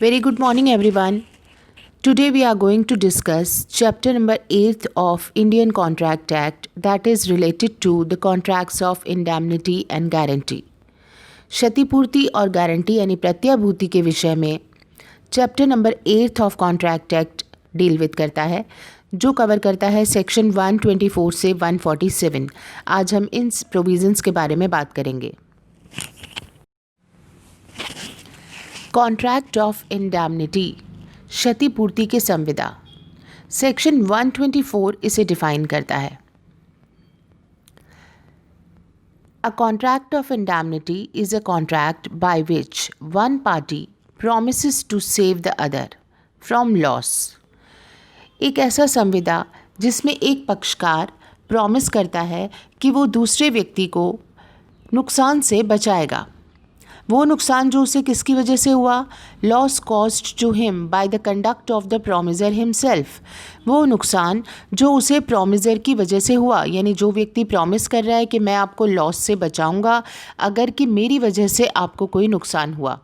Very good morning, everyone. Today we are going to discuss chapter number 8 of Indian Contract Act, that is related to the contracts of indemnity and guarantee. क्षतिपूर्ति और guarantee यानी प्रत्याभूति के विषय में chapter number 8 of contract act deal with करता है, जो cover करता है सेक्शन 124 से 147। आज हम इन प्रोविजंस के बारे में बात करेंगे। कॉन्ट्रैक्ट ऑफ इंडैमनिटी, क्षतिपूर्ति के संविदा, सेक्शन 124 इसे डिफाइन करता है। A contract of indemnity is a contract by which one party promises to save the other from loss। एक ऐसा संविदा जिसमें एक पक्षकार प्रॉमिस करता है कि वो दूसरे व्यक्ति को नुकसान से बचाएगा। वो नुकसान जो उसे किसकी वजह से हुआ, loss caused to him by the conduct of the promisor himself. वो नुकसान जो उसे प्रॉमिसर की वजह से हुआ, यानी जो व्यक्ति प्रॉमिस कर रहा है कि मैं आपको लॉस से बचाऊंगा अगर कि मेरी वजह से आपको कोई नुकसान हुआ,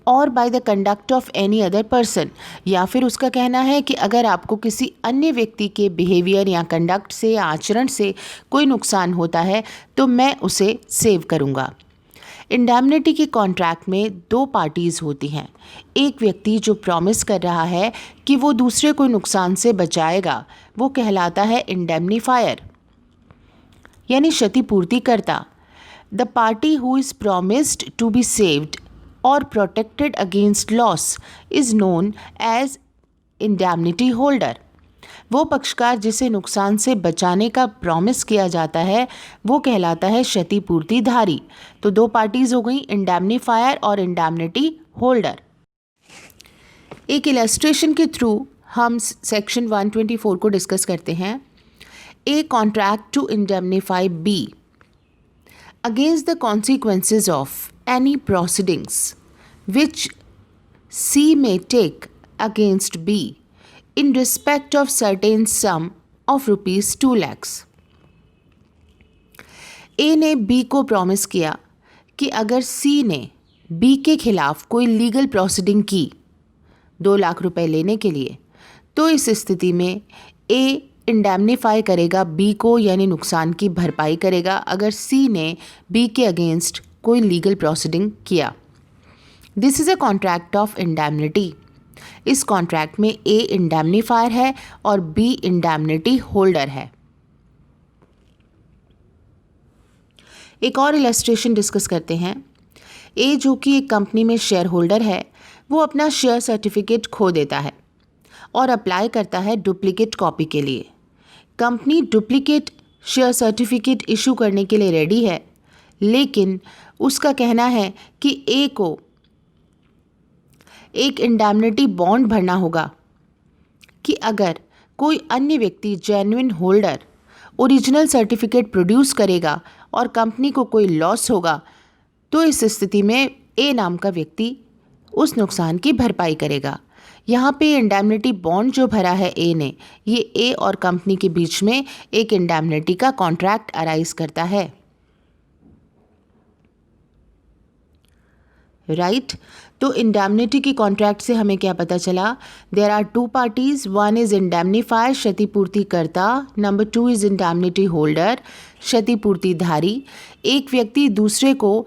और bye the conduct of any other person, या फिर उसका कहना है कि अगर आपको किसी अन्य व्यक्ति के बिहेवियर या कंडक्ट से या आचरण से कोई नुकसान होता है तो मैं उसे सेव करूंगा। इंडैमनिटी के कॉन्ट्रैक्ट में दो पार्टीज़ होती हैं। एक व्यक्ति जो प्रॉमिस कर रहा है कि वो दूसरे को नुकसान से बचाएगा, वो कहलाता है इंडैम्निफायर यानी क्षतिपूर्तिकर्ता। The party who is promised to be saved और protected against loss is known as indemnity holder. वो पक्षकार जिसे नुकसान से बचाने का प्रॉमिस किया जाता है वो कहलाता है क्षतिपूर्तिधारी। तो दो पार्टीज हो गई, इंडैम्निफायर और इंडैमनिटी होल्डर। एक इलस्ट्रेशन के थ्रू हम सेक्शन 124 को डिस्कस करते हैं। A contract to indemnify B against the consequences of any proceedings which C may take against B in respect of certain sum of rupees 2 lakhs। A ने B को promise किया कि अगर सी ने बी के खिलाफ कोई लीगल प्रोसीडिंग की 2 लाख रुपए लेने के लिए, तो इस स्थिति में ए इंडैम्निफाई करेगा बी को, यानी नुकसान की भरपाई करेगा अगर सी ने बी के अगेंस्ट कोई लीगल प्रोसीडिंग किया। This is a contract of indemnity. इस कॉन्ट्रैक्ट में ए इंडैम्निफायर है और बी इंडैमनिटी होल्डर है। एक और इलस्ट्रेशन डिस्कस करते हैं। ए जो कि एक कंपनी में शेयर होल्डर है, वो अपना शेयर सर्टिफिकेट खो देता है और अप्लाई करता है डुप्लीकेट कॉपी के लिए। Company duplicate share certificate issue करने के लिए रेडी है, लेकिन उसका कहना है कि ए को एक इंडैमनिटी बॉन्ड भरना होगा कि अगर कोई अन्य व्यक्ति genuine holder original certificate produce करेगा और कंपनी को कोई लॉस होगा, तो इस स्थिति में ए नाम का व्यक्ति उस नुकसान की भरपाई करेगा। यहाँ पे इंडैमनिटी बॉन्ड जो भरा है ए ने, ये ए और कंपनी के बीच में एक इंडैमनिटी का कॉन्ट्रैक्ट अराइज करता है। राइट तो इंडैमनिटी की कॉन्ट्रैक्ट से हमें क्या पता चला? There are two parties, one is indemnifier क्षतिपूर्तिकर्ता, नंबर 2 इज इंडैमनिटी होल्डर क्षतिपूर्तिधारी। एक व्यक्ति दूसरे को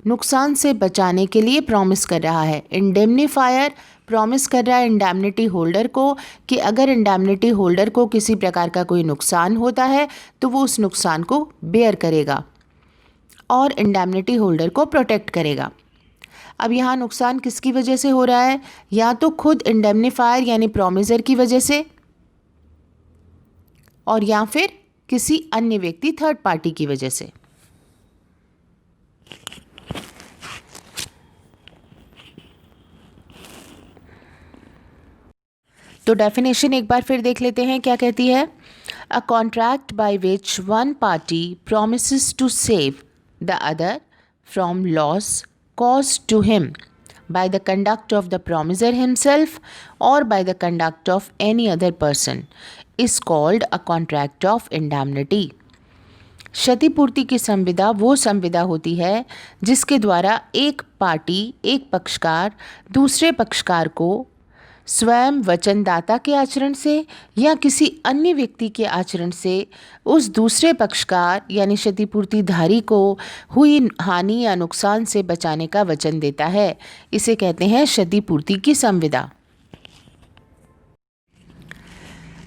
नुकसान से बचाने के लिए प्रॉमिस कर रहा है। इंडैम्निफायर प्रॉमिस कर रहा है इंडैमनिटी होल्डर को कि अगर इंडैमनिटी होल्डर को किसी प्रकार का कोई नुकसान होता है तो वो उस नुकसान को बेयर करेगा और इंडैमनिटी होल्डर को प्रोटेक्ट करेगा। अब यहाँ नुकसान किसकी वजह से हो रहा है? या तो खुद इंडैम्निफायर यानी प्रॉमिसर की वजह से, और या फिर किसी अन्य व्यक्ति थर्ड पार्टी की वजह से। तो डेफिनेशन एक बार फिर देख लेते हैं क्या कहती है। A contract by which one party promises to save the other from loss caused to him by the conduct of the promiser himself or by the conduct of any other person is called a contract of indemnity। क्षतिपूर्ति की संविदा वो संविदा होती है जिसके द्वारा एक पार्टी, एक पक्षकार दूसरे पक्षकार को स्वयं वचनदाता के आचरण से या किसी अन्य व्यक्ति के आचरण से उस दूसरे पक्षकार यानी क्षतिपूर्तिधारी को हुई हानि या नुकसान से बचाने का वचन देता है। इसे कहते हैं क्षतिपूर्ति की संविदा।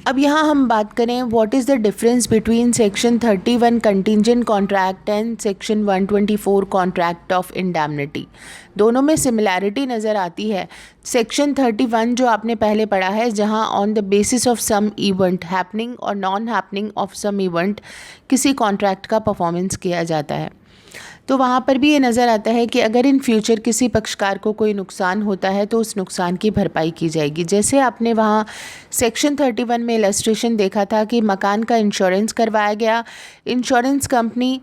अब यहाँ हम बात करें what is the difference between section 31 contingent contract and section 124 contract of indemnity. दोनों में सिमिलैरिटी नज़र आती है। सेक्शन 31 जो आपने पहले पढ़ा है, जहाँ on the basis of some event happening or non happening of some event किसी कॉन्ट्रैक्ट का परफॉर्मेंस किया जाता है, तो वहाँ पर भी ये नज़र आता है कि अगर इन फ्यूचर किसी पक्षकार को कोई नुकसान होता है तो उस नुकसान की भरपाई की जाएगी। जैसे आपने वहाँ सेक्शन 31 में इलस्ट्रेशन देखा था कि मकान का इंश्योरेंस करवाया गया, इंश्योरेंस कंपनी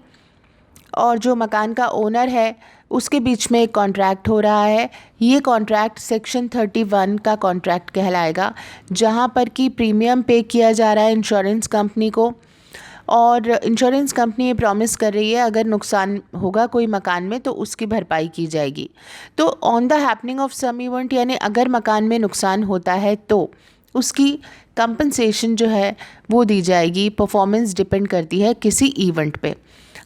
और जो मकान का ओनर है उसके बीच में एक कॉन्ट्रैक्ट हो रहा है। ये कॉन्ट्रैक्ट सेक्शन 31 का कॉन्ट्रैक्ट कहलाएगा, जहाँ पर कि प्रीमियम पे किया जा रहा है इंश्योरेंस कंपनी को, और इंश्योरेंस कंपनी ये प्रॉमिस कर रही है अगर नुकसान होगा कोई मकान में तो उसकी भरपाई की जाएगी। तो on the happening of some event यानी अगर मकान में नुकसान होता है तो उसकी कंपनसेशन जो है वो दी जाएगी। परफॉर्मेंस डिपेंड करती है किसी इवेंट पे।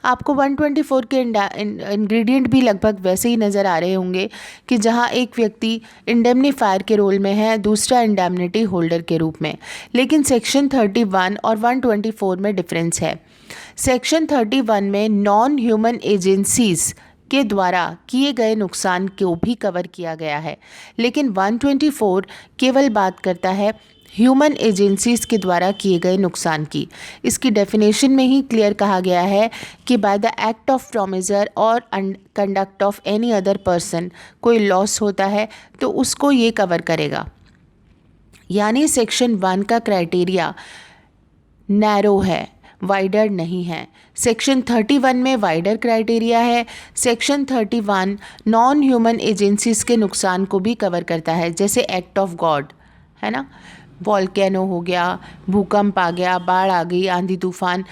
आपको 124 के इंग्रेडिएंट भी लगभग वैसे ही नज़र आ रहे होंगे कि जहां एक व्यक्ति इंडेमनीफायर के रोल में है, दूसरा इंडेमनिटी होल्डर के रूप में। लेकिन सेक्शन 31 और 124 में डिफरेंस है। सेक्शन 31 में नॉन ह्यूमन एजेंसीज़ के द्वारा किए गए नुकसान को भी कवर किया गया है, लेकिन 124 केवल बात करता है ह्यूमन एजेंसीज़ के द्वारा किए गए नुकसान की। इसकी डेफिनेशन में ही क्लियर कहा गया है कि बाय द एक्ट ऑफ प्रोमिजर और conduct of any other person कोई लॉस होता है तो उसको ये कवर करेगा। यानी सेक्शन 1 का क्राइटेरिया नैरो है, वाइडर नहीं है। सेक्शन 31 में वाइडर क्राइटेरिया है। सेक्शन 31 नॉन ह्यूमन एजेंसीज़ के नुकसान को भी कवर करता है, जैसे एक्ट ऑफ गॉड है ना, वॉल्केनो हो गया, भूकंप आ गया, बाढ़ आ गई, आंधी तूफान,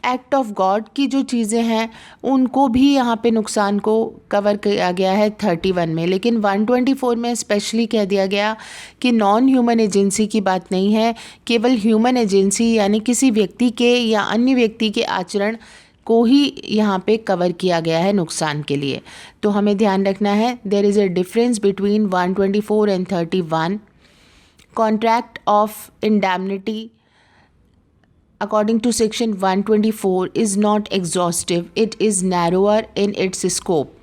एक्ट ऑफ गॉड की जो चीज़ें हैं उनको भी यहाँ पे नुकसान को कवर किया गया है 31 में। लेकिन 124 में स्पेशली कह दिया गया कि नॉन ह्यूमन एजेंसी की बात नहीं है, केवल ह्यूमन एजेंसी यानी किसी व्यक्ति के या अन्य व्यक्ति के आचरण को ही यहाँ पे कवर किया गया है नुकसान के लिए। तो हमें ध्यान रखना है there is a difference between 124 and 31। Contract of indemnity according to section 124 is not exhaustive, it is narrower in its scope.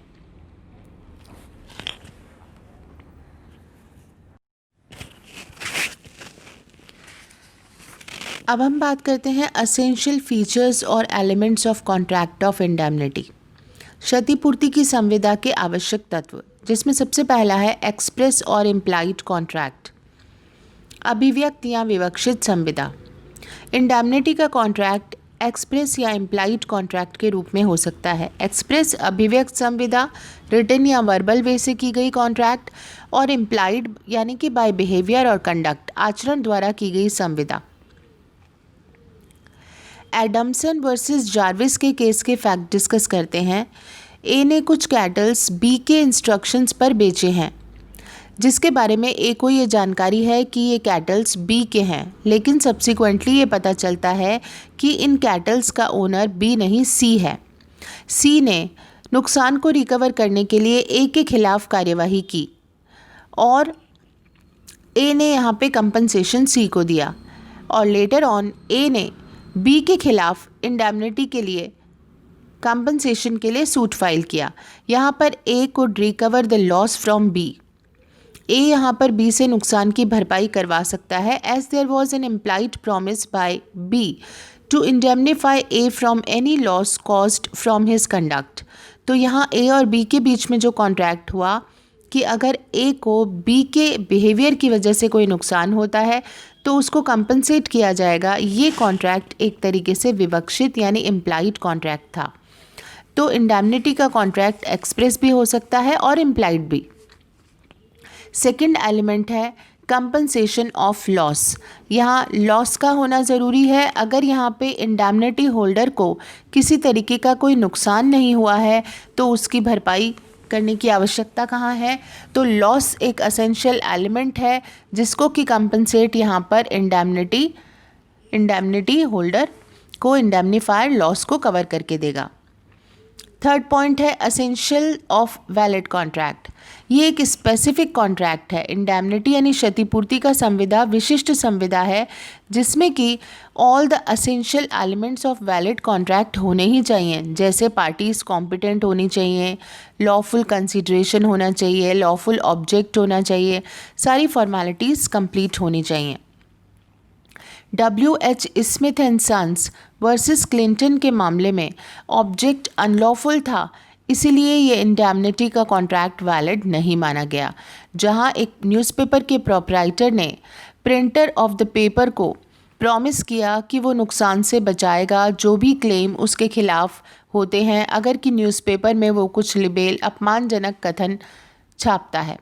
अब हम बात करते हैं असेंशियल फीचर्स और elements of contract of indemnity. क्षतिपूर्ति की संविदा के आवश्यक तत्व, जिसमें सबसे पहला है एक्सप्रेस और इम्प्लाइड कॉन्ट्रैक्ट, अभिव्यक्त या विवक्षित संविदा। इंडेमनिटी का कॉन्ट्रैक्ट एक्सप्रेस या इम्प्लाइड कॉन्ट्रैक्ट के रूप में हो सकता है। एक्सप्रेस अभिव्यक्त संविदा, रिटन या वर्बल वे से की गई कॉन्ट्रैक्ट, और इम्प्लाइड यानी कि बाय बिहेवियर और कंडक्ट आचरण द्वारा की गई संविदा। एडम्सन वर्सेस जार्विस के केस के फैक्ट डिस्कस करते हैं। ए ने कुछ कैटल्स बी के इंस्ट्रक्शंस पर बेचे हैं, जिसके बारे में ए को ये जानकारी है कि ये कैटल्स बी के हैं, लेकिन सब्सिक्वेंटली ये पता चलता है कि इन कैटल्स का ओनर बी नहीं सी है। सी ने नुकसान को रिकवर करने के लिए ए के खिलाफ कार्यवाही की और ए ने यहाँ पे कंपनसेशन सी को दिया, और लेटर ऑन ए ने बी के खिलाफ इंडेमनिटी के लिए कंपनसेशन के लिए सूट फाइल किया। यहाँ पर A could recover the loss from B. A यहाँ पर बी से नुकसान की भरपाई करवा सकता है as there was an implied promise by B to indemnify A from any loss caused from his conduct. तो यहाँ ए और बी के बीच में जो कॉन्ट्रैक्ट हुआ कि अगर ए को बी के बिहेवियर की वजह से कोई नुकसान होता है तो उसको कंपनसेट किया जाएगा। ये कॉन्ट्रैक्ट एक तरीके से विवक्षित यानी इम्प्लाइड कॉन्ट्रैक्ट था। तो इंडेमनिटी का कॉन्ट्रैक्ट एक्सप्रेस भी हो सकता है और इम्प्लाइड भी। सेकंड एलिमेंट है कंपनसेशन ऑफ लॉस, यहाँ लॉस का होना ज़रूरी है। अगर यहाँ पे इंडैमनिटी होल्डर को किसी तरीके का कोई नुकसान नहीं हुआ है तो उसकी भरपाई करने की आवश्यकता कहाँ है? तो लॉस एक असेंशियल एलिमेंट है जिसको कि कंपनसेट यहाँ पर इंडैमनिटी होल्डर को इंडैमनीफायर लॉस को कवर करके देगा। थर्ड पॉइंट है असेंशियल ऑफ वैलिड कॉन्ट्रैक्ट। ये एक स्पेसिफिक कॉन्ट्रैक्ट है। इंडैमनिटी यानी क्षतिपूर्ति का संविदा विशिष्ट संविदा है जिसमें कि all the essential elements of valid contract होने ही चाहिए, जैसे पार्टीज कॉम्पिटेंट होनी चाहिए, लॉफुल कंसिडरेशन होना चाहिए, लॉफुल ऑब्जेक्ट होना चाहिए, सारी फॉर्मेलिटीज़ कंप्लीट होनी चाहिए। WH Smith and Sons versus Clinton के मामले में ऑब्जेक्ट अनलॉफुल था, इसीलिए ये इंडैमनिटी का कॉन्ट्रैक्ट वैलिड नहीं माना गया। जहां एक न्यूज़पेपर के प्रोप्राइटर ने प्रिंटर ऑफ द पेपर को प्रॉमिस किया कि वो नुकसान से बचाएगा जो भी क्लेम उसके खिलाफ होते हैं अगर कि न्यूज़पेपर में वो कुछ लिबेल अपमानजनक कथन छापता है।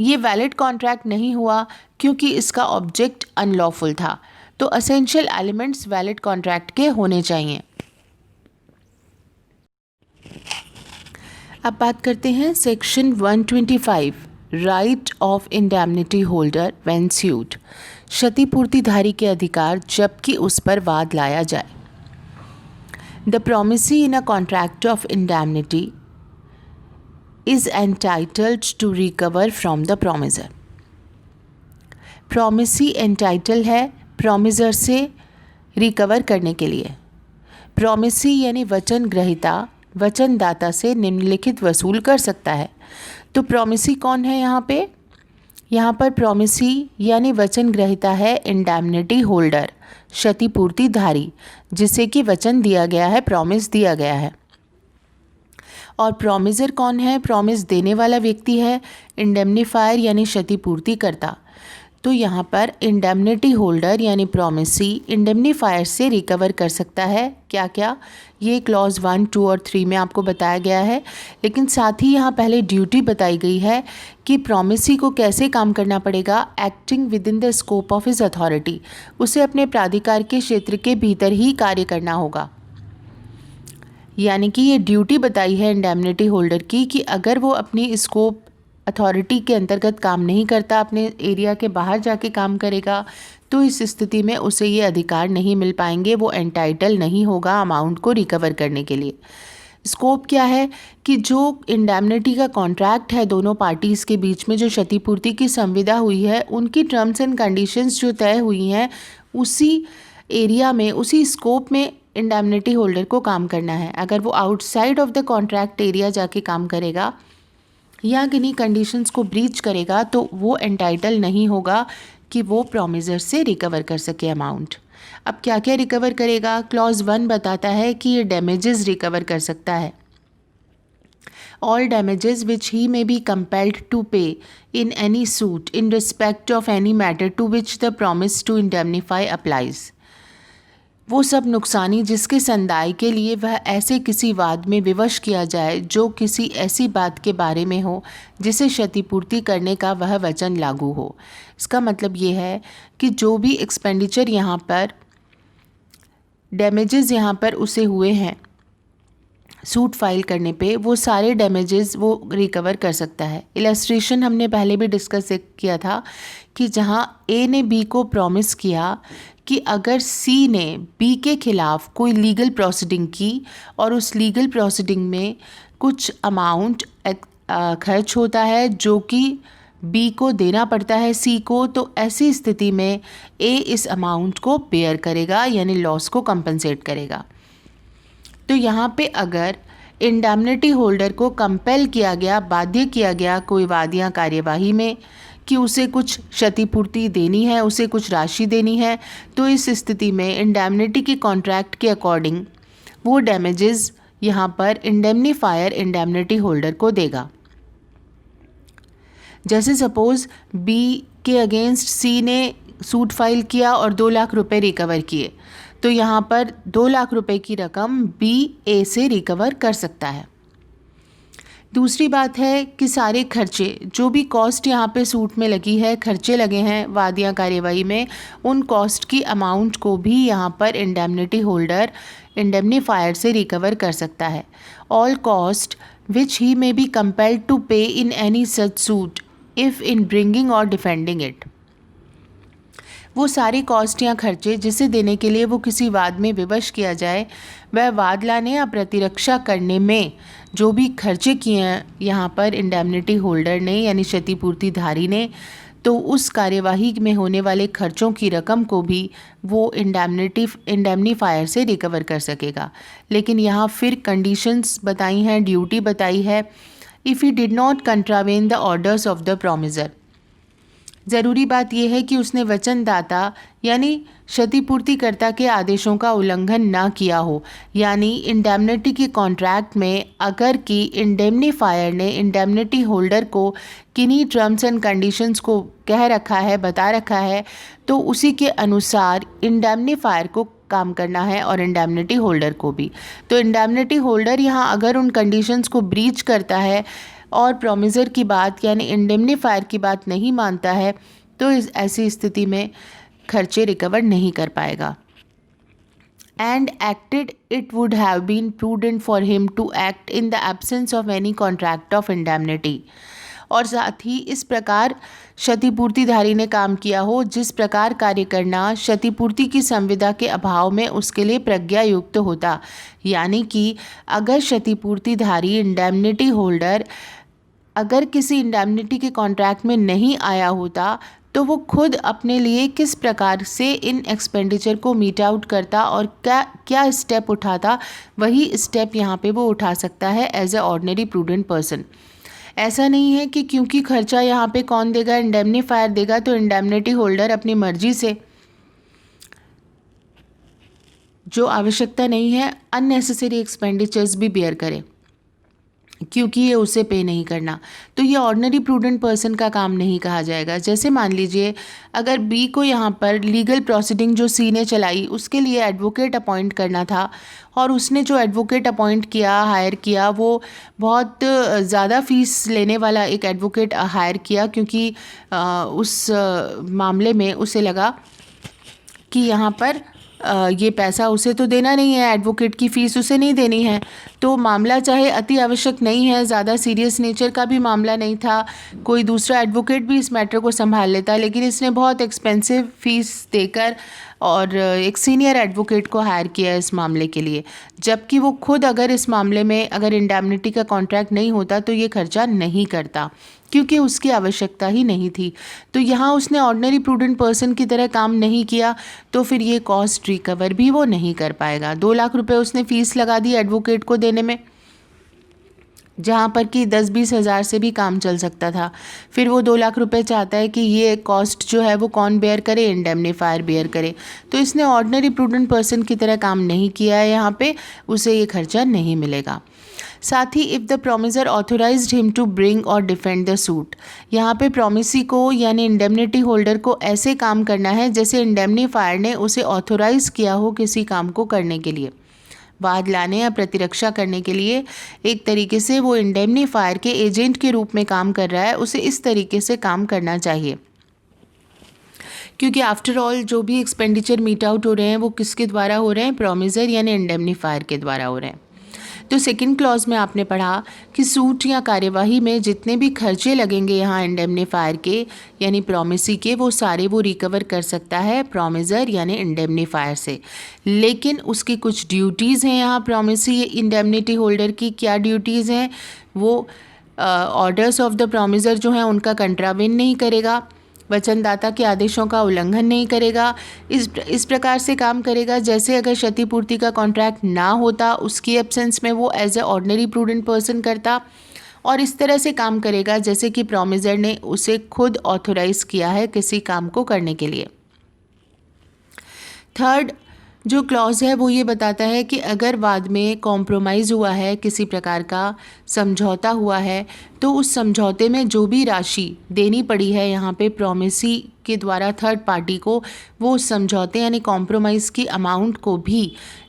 ये वैलिड कॉन्ट्रैक्ट नहीं हुआ क्योंकि इसका ऑब्जेक्ट अनलॉफुल था। तो असेंशियल एलिमेंट्स वैलिड कॉन्ट्रैक्ट के होने चाहिए। अब बात करते हैं section 125 right of indemnity holder when sued, क्षतिपूर्तिधारी के अधिकार जबकि उस पर वाद लाया जाए। The promisee in a contract of indemnity is entitled to recover from the promiser। Promisee entitled है प्रोमिसर से रिकवर करने के लिए। प्रोमिसी यानी वचन ग्रहीता वचनदाता से निम्नलिखित वसूल कर सकता है। तो प्रोमिसी कौन है यहाँ पे? यहाँ पर प्रोमिसी यानी वचन ग्रहीता है इंडैमनिटी होल्डर, क्षतिपूर्तिधारी, जिसे कि वचन दिया गया है, प्रॉमिस दिया गया है। और प्रोमिसर कौन है? प्रॉमिस देने वाला व्यक्ति है इंडैमनीफायर यानी क्षतिपूर्ति करता। तो यहाँ पर इंडैमनिटी होल्डर यानी प्रोमिसी इंडैमनीफायर से रिकवर कर सकता है। क्या क्या? ये क्लॉज 1, 2 और 3 में आपको बताया गया है, लेकिन साथ ही यहाँ पहले ड्यूटी बताई गई है कि प्रोमिसी को कैसे काम करना पड़ेगा। Acting with in the scope of his authority, उसे अपने प्राधिकार के क्षेत्र के भीतर ही कार्य करना होगा। यानी कि ये ड्यूटी बताई है इंडैमनिटी होल्डर की कि अगर वो अपनी स्कोप अथॉरिटी के अंतर्गत काम नहीं करता, अपने एरिया के बाहर जाके काम करेगा, तो इस स्थिति में उसे ये अधिकार नहीं मिल पाएंगे, वो एंटाइटल नहीं होगा अमाउंट को रिकवर करने के लिए। स्कोप क्या है कि जो इंडैमनिटी का कॉन्ट्रैक्ट है दोनों पार्टीज़ के बीच में, जो क्षतिपूर्ति की संविदा हुई है, उनकी टर्म्स एंड कंडीशंस जो तय हुई हैं उसी एरिया में, उसी स्कोप में इंडैमनिटी होल्डर को काम करना है। अगर वो outside of the contract area जाके काम करेगा या किन्हीं कंडीशंस को ब्रीच करेगा तो वो एंटाइटल नहीं होगा कि वो प्रॉमिसर से रिकवर कर सके अमाउंट। अब क्या क्या रिकवर करेगा? क्लॉज 1 बताता है कि ये डैमेजेस रिकवर कर सकता है। All damages which he may be compelled to pay in any suit in respect of any matter to which the promise to indemnify applies। वो सब नुकसानी जिसके संदाय के लिए वह ऐसे किसी वाद में विवश किया जाए जो किसी ऐसी बात के बारे में हो जिसे क्षतिपूर्ति करने का वह वचन लागू हो। इसका मतलब ये है कि जो भी एक्सपेंडिचर यहाँ पर डैमेजेस यहाँ पर उसे हुए हैं सूट फाइल करने पे, वो सारे डैमेजेस वो रिकवर कर सकता है। इलस्ट्रेशन हमने पहले भी डिस्कस किया था कि जहाँ ए ने बी को प्रॉमिस किया कि अगर सी ने बी के खिलाफ कोई लीगल प्रोसीडिंग की और उस लीगल प्रोसीडिंग में कुछ अमाउंट खर्च होता है जो कि बी को देना पड़ता है सी को, तो ऐसी स्थिति में ए इस अमाउंट को बेयर करेगा यानी लॉस को कंपनसेट करेगा। तो यहाँ पे अगर इंडैमनिटी होल्डर को कंपेल किया गया, बाध्य किया गया कोई वाद या कार्यवाही में कि उसे कुछ क्षतिपूर्ति देनी है, उसे कुछ राशि देनी है, तो इस स्थिति में इंडैमनिटी के कॉन्ट्रैक्ट के अकॉर्डिंग वो डैमेजेस यहाँ पर इंडैमनीफायर इंडैमनिटी होल्डर को देगा। जैसे सपोज़ बी के अगेंस्ट सी ने सूट फाइल किया और 2 लाख रुपए रिकवर किए, तो यहाँ पर 2 लाख रुपए की रकम बी ए से रिकवर कर सकता है। दूसरी बात है कि सारे खर्चे, जो भी कॉस्ट यहाँ पे सूट में लगी है, खर्चे लगे हैं वाद या कार्यवाही में, उन कॉस्ट की अमाउंट को भी यहाँ पर इंडेमनिटी होल्डर इंडेमनीफायर से रिकवर कर सकता है। All cost which he may be compelled to pay in any such suit if in bringing or defending it. वो सारे कॉस्ट या खर्चे जिसे देने के लिए वो किसी वाद में विवश किया जाए, वह वाद लाने या प्रतिरक्षा करने में जो भी खर्चे किए हैं यहाँ पर इंडेमनिटी होल्डर ने यानी क्षतिपूर्तिधारी ने, तो उस कार्यवाही में होने वाले खर्चों की रकम को भी वो इंडेमनीफायर से रिकवर कर सकेगा। लेकिन यहाँ फिर कंडीशंस बताई हैं, ड्यूटी बताई है। If he did not contravene the orders of the promisor, ज़रूरी बात यह है कि उसने वचनदाता यानी क्षतिपूर्तिकर्ता के आदेशों का उल्लंघन ना किया हो। यानी इंडेमनिटी के कॉन्ट्रैक्ट में अगर कि इंडेमनीफायर ने इंडेमनिटी होल्डर को किन्हीं टर्म्स एंड कंडीशंस को कह रखा है, बता रखा है, तो उसी के अनुसार इंडेमनीफायर को काम करना है और इंडेमनिटी होल्डर को भी। तो इंडेमनिटी होल्डर यहाँ अगर उन कंडीशंस को ब्रीच करता है और प्रोमिजर की बात यानी इंडेमनीफायर की बात नहीं मानता है, तो इस ऐसी स्थिति में खर्चे रिकवर नहीं कर पाएगा। And acted it would have been prudent for him to act in the absence of any contract of indemnity. और साथ ही इस प्रकार क्षतिपूर्तिधारी ने काम किया हो जिस प्रकार कार्य करना क्षतिपूर्ति की संविदा के अभाव में उसके लिए प्रज्ञा युक्त होता। यानी कि अगर क्षतिपूर्तिधारी इंडेमनिटी होल्डर अगर किसी इंडेमनिटी के कॉन्ट्रैक्ट में नहीं आया होता, तो वो खुद अपने लिए किस प्रकार से इन एक्सपेंडिचर को मीट आउट करता और क्या स्टेप उठाता, वही स्टेप यहाँ पे वो उठा सकता है as a ordinary prudent person. ऐसा नहीं है कि क्योंकि खर्चा यहाँ पे कौन देगा, इंडेमनीफायर देगा, तो इंडेमनिटी होल्डर अपनी मर्जी से जो आवश्यकता नहीं है अननेसेसरी एक्सपेंडिचर्स भी बेयर करे क्योंकि ये उसे पे नहीं करना। तो ये ऑर्डिनरी प्रूडेंट पर्सन का काम नहीं कहा जाएगा। जैसे मान लीजिए अगर बी को यहाँ पर लीगल प्रोसीडिंग जो सी ने चलाई उसके लिए एडवोकेट अपॉइंट करना था और उसने जो एडवोकेट अपॉइंट किया, हायर किया, वो बहुत ज़्यादा फ़ीस लेने वाला एक एडवोकेट हायर किया क्योंकि उस मामले में उसे लगा कि यहाँ पर ये पैसा उसे तो देना नहीं है, एडवोकेट की फ़ीस उसे नहीं देनी है। तो मामला चाहे अति आवश्यक नहीं है, ज़्यादा सीरियस नेचर का भी मामला नहीं था, कोई दूसरा एडवोकेट भी इस मैटर को संभाल लेता, लेकिन इसने बहुत एक्सपेंसिव फ़ीस देकर और एक सीनियर एडवोकेट को हायर किया इस मामले के लिए, जबकि वो खुद अगर इस मामले में अगर इंडेमनिटी का कॉन्ट्रैक्ट नहीं होता तो ये खर्चा नहीं करता क्योंकि उसकी आवश्यकता ही नहीं थी। तो यहाँ उसने ऑर्डिनरी प्रूडेंट पर्सन की तरह काम नहीं किया, तो फिर ये कॉस्ट रिकवर भी वो नहीं कर पाएगा। 2 लाख रुपए उसने फ़ीस लगा दी एडवोकेट को देने में, जहाँ पर कि 10-20 हज़ार से भी काम चल सकता था। फिर वो 2 लाख रुपए चाहता है कि ये कॉस्ट जो है वो कौन बेयर करे, इंडेमनीफायर बेयर करे। तो इसने ऑर्डिनरी प्रूडेंट पर्सन की तरह काम नहीं किया है, यहाँ पे उसे ये खर्चा नहीं मिलेगा। साथ ही if the promisor authorised him to bring or defend the suit, यहाँ पे प्रोमिसी को यानी इंडेमनिटी होल्डर को ऐसे काम करना है जैसे इंडेमनीफायर ने उसे ऑथोराइज किया हो किसी काम को करने के लिए, वाद लाने या प्रतिरक्षा करने के लिए। एक तरीके से वो इंडेमनीफायर के एजेंट के रूप में काम कर रहा है, उसे इस तरीके से काम करना चाहिए क्योंकि आफ्टर ऑल जो भी एक्सपेंडिचर मीट आउट हो रहे हैं वो किसके द्वारा हो रहे हैं, प्रोमिसर यानी इंडेमनीफायर के द्वारा हो रहे हैं। तो सेकंड क्लॉज में आपने पढ़ा कि सूट या कार्यवाही में जितने भी खर्चे लगेंगे यहाँ इंडेमनीफायर के यानी प्रोमिसी के, वो सारे वो रिकवर कर सकता है प्रोमिसर यानी इंडेमनीफायर से। लेकिन उसकी कुछ ड्यूटीज़ हैं यहाँ प्रोमिसी इंडेमनिटी होल्डर की। क्या ड्यूटीज़ हैं? वो ऑर्डर्स ऑफ द प्रोमिसर जो हैं उनका कंट्रावेन नहीं करेगा, वचनदाता के आदेशों का उल्लंघन नहीं करेगा, इस प्रकार से काम करेगा जैसे अगर क्षतिपूर्ति का कॉन्ट्रैक्ट ना होता उसकी एब्सेंस में वो as a ordinary prudent person करता, और इस तरह से काम करेगा जैसे कि प्रोमिसर ने उसे खुद ऑथोराइज किया है किसी काम को करने के लिए। थर्ड जो क्लॉज है वो ये बताता है कि अगर वाद में कॉम्प्रोमाइज़ हुआ है, किसी प्रकार का समझौता हुआ है, तो उस समझौते में जो भी राशि देनी पड़ी है यहाँ पे प्रोमिसी के द्वारा थर्ड पार्टी को, वो उस समझौते यानी कॉम्प्रोमाइज़ की अमाउंट को भी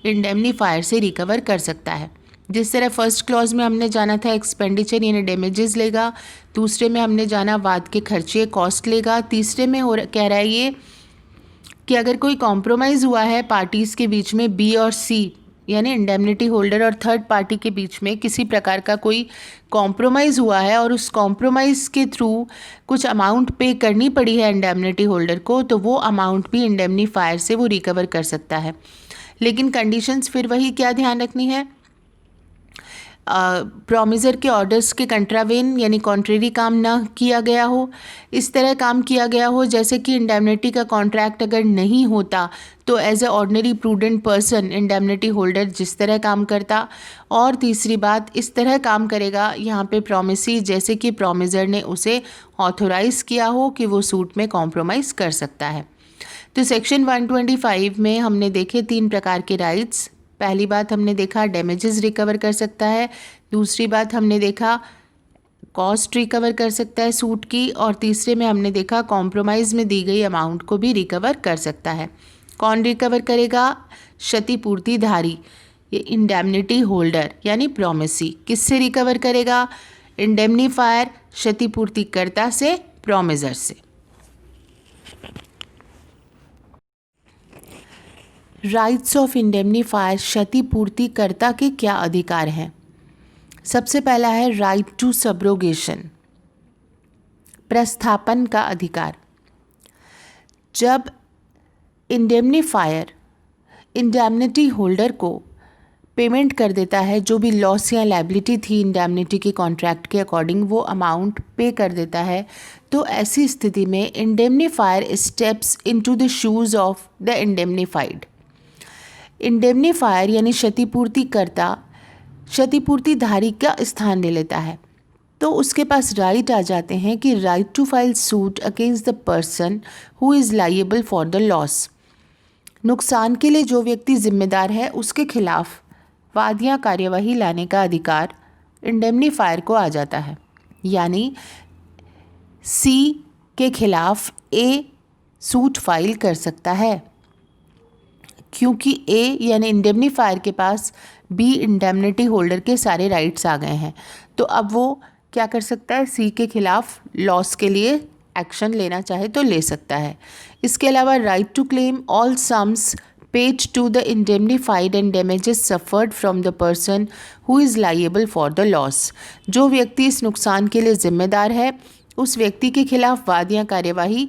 इंडेमनीफायर से रिकवर कर सकता है। जिस तरह फर्स्ट क्लॉज में हमने जाना था एक्सपेंडिचर यानी डैमेजेस लेगा, दूसरे में हमने जाना वाद के खर्चे कॉस्ट लेगा, तीसरे में कह रहा है ये कि अगर कोई कॉम्प्रोमाइज़ हुआ है पार्टीज़ के बीच में बी और सी यानी इंडेमनिटी होल्डर और थर्ड पार्टी के बीच में किसी प्रकार का कोई कॉम्प्रोमाइज़ हुआ है और उस कॉम्प्रोमाइज़ के थ्रू कुछ अमाउंट पे करनी पड़ी है इंडेमनिटी होल्डर को, तो वो अमाउंट भी इंडेमनीफायर से वो रिकवर कर सकता है। लेकिन कंडीशंस फिर वही क्या ध्यान रखनी है, प्रॉमिसर के ऑर्डर्स के कंट्रावेन यानी कॉन्ट्रेरी काम ना किया गया हो, इस तरह काम किया गया हो जैसे कि इंडेमनिटी का कॉन्ट्रैक्ट अगर नहीं होता तो as a ordinary prudent person indemnity holder जिस तरह काम करता, और तीसरी बात इस तरह काम करेगा यहाँ पे प्रॉमिसी जैसे कि प्रॉमिसर ने उसे ऑथोराइज़ किया हो कि वो सूट में कॉम्प्रोमाइज़ कर सकता है। तो सेक्शन 125 में हमने देखे 3 प्रकार के राइट्स। पहली बात हमने देखा डैमेजेस रिकवर कर सकता है, दूसरी बात हमने देखा कॉस्ट रिकवर कर सकता है सूट की, और तीसरे में हमने देखा कॉम्प्रोमाइज़ में दी गई अमाउंट को भी रिकवर कर सकता है। कौन रिकवर करेगा? क्षतिपूर्तिधारी, ये इंडेमनिटी होल्डर यानी प्रॉमिसी। किससे रिकवर करेगा? इंडेमनीफायर क्षतिपूर्तिकर्ता से, प्रॉमिसर से। राइट्स ऑफ इंडेमनीफायर क्षतिपूर्तिकर्ता के क्या अधिकार हैं? सबसे पहला है राइट टू सब्रोगेशन, प्रस्थापन का अधिकार। जब इंडेमनीफायर इंडेमनिटी होल्डर को पेमेंट कर देता है, जो भी लॉस या लायबिलिटी थी इंडेमनिटी के कॉन्ट्रैक्ट के अकॉर्डिंग वो अमाउंट पे कर देता है, तो ऐसी स्थिति में indemnifier steps into the shoes of the indemnified. Indemnifier यानी क्षतिपूर्तिकर्ता क्षतिपूर्तिधारी का स्थान ले लेता है, तो उसके पास राइट आ जाते हैं कि right to file suit against the person who is liable for the loss. नुकसान के लिए जो व्यक्ति जिम्मेदार है उसके खिलाफ वाद या कार्यवाही लाने का अधिकार इंडेमनीफायर को आ जाता है। यानी सी के खिलाफ ए सूट फाइल कर सकता है, क्योंकि ए यानी इंडेमनीफायर के पास बी इंडेमनिटी होल्डर के सारे राइट्स आ गए हैं, तो अब वो क्या कर सकता है? सी के खिलाफ लॉस के लिए एक्शन लेना चाहे तो ले सकता है। इसके अलावा right to claim all sums paid to the indemnified and damages suffered from the person who is liable for the loss. जो व्यक्ति इस नुकसान के लिए जिम्मेदार है उस व्यक्ति के खिलाफ वाद या कार्यवाही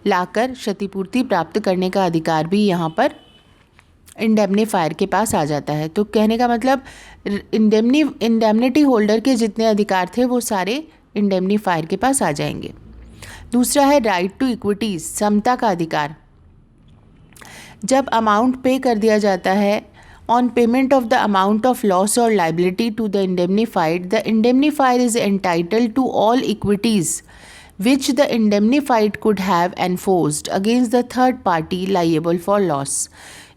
लाकर क्षतिपूर्ति प्राप्त करने का अधिकार भी यहाँ पर इंडेमनीफायर के पास आ जाता है। तो कहने का मतलब इंडेमनिटी होल्डर के जितने अधिकार थे वो सारे इंडेमनीफायर के पास आ जाएंगे। दूसरा है राइट टू इक्विटीज, समता का अधिकार। जब अमाउंट पे कर दिया जाता है on payment of the amount of loss or liability to the indemnifier is entitled to all equities which the indemnified could have enforced against the third party liable for loss.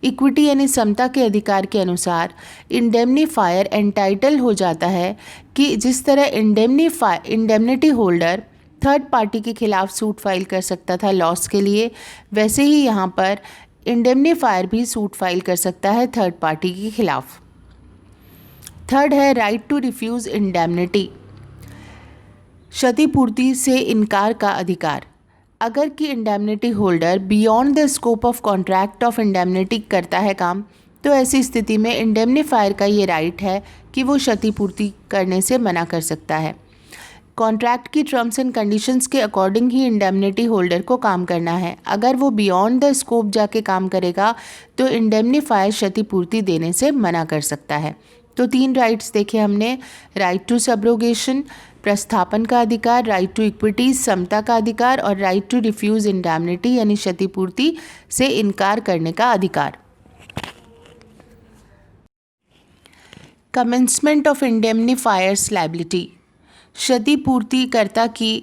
Equity यानी समता के अधिकार के अनुसार indemnifier entitle हो जाता है कि जिस तरह इंडेमनिटी होल्डर थर्ड पार्टी के खिलाफ सूट फाइल कर सकता था लॉस के लिए, वैसे ही यहाँ पर इंडेमनीफायर भी सूट फाइल कर सकता है थर्ड पार्टी के खिलाफ। थर्ड है राइट टू रिफ्यूज़ इंडेमनिटी, क्षतिपूर्ति से इनकार का अधिकार। अगर कि indemnity holder beyond the scope of contract of indemnity करता है काम, तो ऐसी स्थिति में इंडेमनीफायर का ये राइट है कि वो क्षतिपूर्ति करने से मना कर सकता है। कॉन्ट्रैक्ट की टर्म्स एंड कंडीशंस के अकॉर्डिंग ही इंडेमनिटी होल्डर को काम करना है। अगर वो बियॉन्ड द स्कोप जाके काम करेगा तो इंडेमनीफायर क्षतिपूर्ति देने से मना कर सकता है। तो 3 राइट्स देखे हमने, राइट टू सब्रोगेशन प्रस्थापन का अधिकार, राइट टू इक्विटी समता का अधिकार, और राइट टू रिफ्यूज़ इंडेमनिटी यानी क्षतिपूर्ति से इनकार करने का अधिकार। कमेंसमेंट ऑफ इंडेमनीफायर्स लायबिलिटी, क्षतिपूर्तिकर्ता की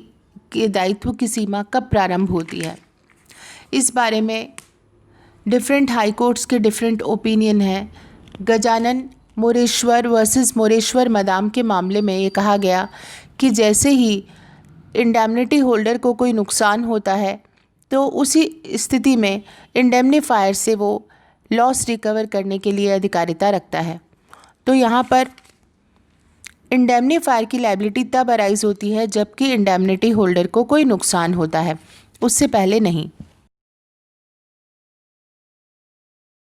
के दायित्व की सीमा कब प्रारंभ होती है? इस बारे में डिफरेंट हाई कोर्ट्स के डिफरेंट ओपिनियन हैं। गजानन मोरेश्वर वर्सेस मोरेश्वर मदाम के मामले में ये कहा गया कि जैसे ही इंडेमनिटी होल्डर को कोई नुकसान होता है तो उसी स्थिति में इंडेमनीफायर से वो लॉस रिकवर करने के लिए अधिकारिता रखता है। तो यहाँ पर इंडेमनीफायर की लायबिलिटी तब अराइज होती है जबकि इंडेमनिटी होल्डर को कोई नुकसान होता है, उससे पहले नहीं।